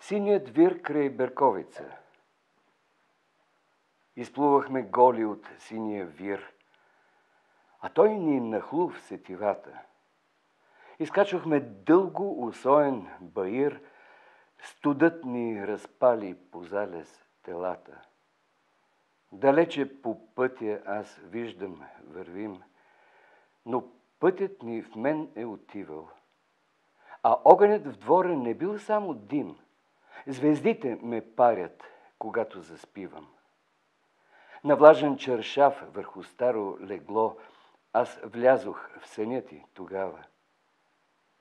Синият вир край Берковица. Изплувахме голи от синия вир, а той ни нахлу в сетивата. Изкачвахме дълго усоен баир, студът ни разпали по залез телата. Далече по пътя аз виждам, вървим, но пътят ни в мен е отивал. А огънят в двора не бил само дим. Звездите ме парят, когато заспивам. На влажен чаршаф върху старо легло аз влязох в съня ти тогава.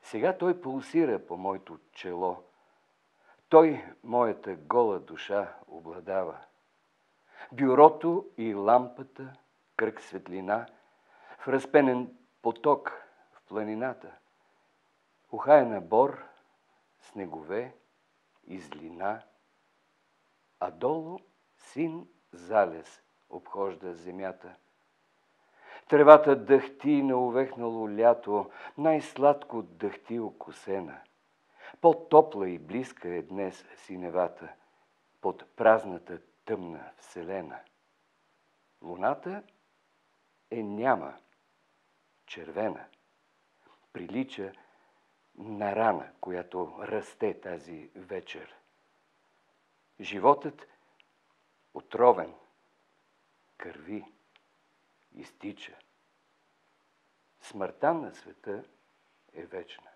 Сега той пулсира по моето чело. Той моята гола душа обладава. Бюрото и лампата, кръг светлина, в разпенен поток в планината. Ухаяна бор, снегове, излина, а долу син залез обхожда земята. Тревата дъхти на увехнало лято, най-сладко дъхти окосена. По-топла и близка е днес синевата, под празната тъмна вселена. Луната е няма, червена, прилича на рана, която расте тази вечер. Животът отровен, кърви, изтича. Смъртта на света е вечна.